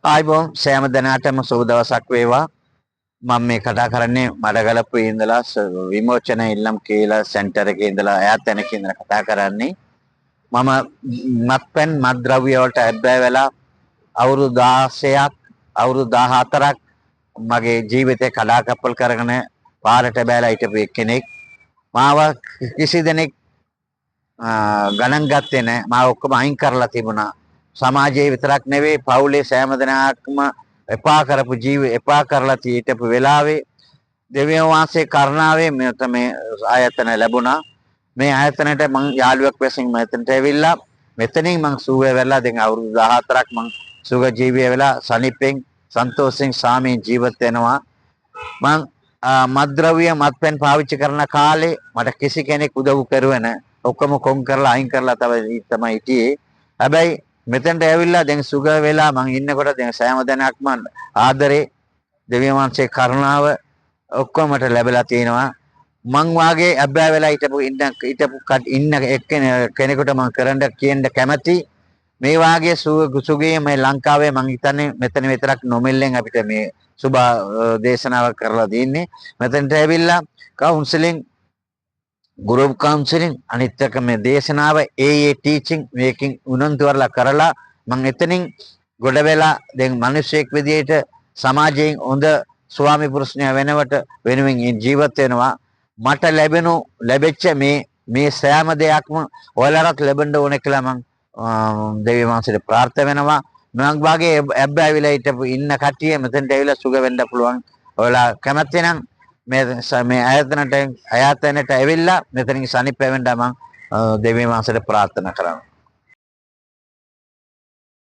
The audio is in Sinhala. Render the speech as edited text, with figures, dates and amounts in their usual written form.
ආයිබෝන් සෑම දිනකටම සුබ දවසක් වේවා. මම මේ කතා කරන්නේ මඩගලපුවේ ඉඳලා විමෝචන ඉල්ලම් කියලා සෙන්ටර් එකේ ඉඳලා ඈත තැනක ඉඳලා කතා කරන්නේ. මම මත්පැන් මත්ද්‍රව්‍ය වලට ඇබ්බැහි වෙලා අවුරුදු 16ක් අවුරුදු 14ක් මගේ ජීවිතේ කඩාකප්පල් කරගෙන පාරට බැලලා හිටපු කෙනෙක්. මාව කිසි දෙනෙක් ගණන් ගත්තේ නැහැ. මාව ඔක්කොම අයින් කරලා තිබුණා. සමාජයේ විතරක් නෙවෙයි පවුලේ සෑම දෙනාක්ම එපා කරපු එපා කරලා හිටපු වෙලාවේ දෙවියන් වහන්සේ කරුණාවේ මේ ආයතන ලැබුණා. මේ ආයතනයට මං යාළුවෙක් වශයෙන් මෙතනට ඇවිල්ලා මෙතනින් මං සුව වෙලා දැන් අවුරුදු 14ක් මං සුව ජීවිය වෙලා සනිපෙන් සන්තෝෂෙන් සාමයෙන් ජීවත් වෙනවා. මං මත්ද්‍රව්‍ය මත්පැන් පාවිච්චි කරන කාලේ මට කිසි කෙනෙක් උදව් කරුවේ නැහැ. ඔක්කොම කොන් කරලා අයින් කරලා තමයි හිටියේ. හැබැයි මෙතනට ඇවිල්ලා දැන් සුග වෙලා මං ඉන්නකොට දැන් සෑම දෙනාක්ම ආදරේ දෙවියන් වහන්සේ කරුණාව ඔක්කොම මට ලැබලා තියෙනවා. මං වාගේ අබ්බෑ වෙලා ඉන්න කෙනෙකුට මං කරන්න කියන්න කැමැති. මේ වාගේ සුගේ මේ ලංකාවේ මං හිතන්නේ මෙතන විතරක් නොමිල්ලෙන් අපිට මේ සුබ දේශනාවක් කරලා දෙන්නේ. මෙතනට ඇවිල්ලා කවුන්සලින් ගුරුප් කවුන්සලින් අනිත් එක මේ දේශනාව ඒ ටීචින් මේකින් උනන්දු කරලා මම එතනින් ගොඩ වෙලා දැන් මිනිසෙක් විදියට සමාජයෙන් හොඳ ස්වාමි පුරුෂණය වෙනුවෙන් ජීවත් වෙනවා. මට ලැබෙච්ච මේ සෑම දෙයක්ම ඔයාලට ලැබෙන්න ඕනේ කියලා මම දෙවියන් වහන්සේට ප්‍රාර්ථනා වෙනවා. මම වාගේ ඇබ්බැවිලා හිටපු ඉන්න කට්ටිය මෙතනට ඇවිල්ලා සුග වෙන්න පුළුවන්. ඔයාලා කැමති නම් මේ ආයතනට ඇවිල්ලා මෙතනින් සනිප්ප වෙන්න මම දෙවියන් වහන්සේට ප්‍රාර්ථනා කරනවා.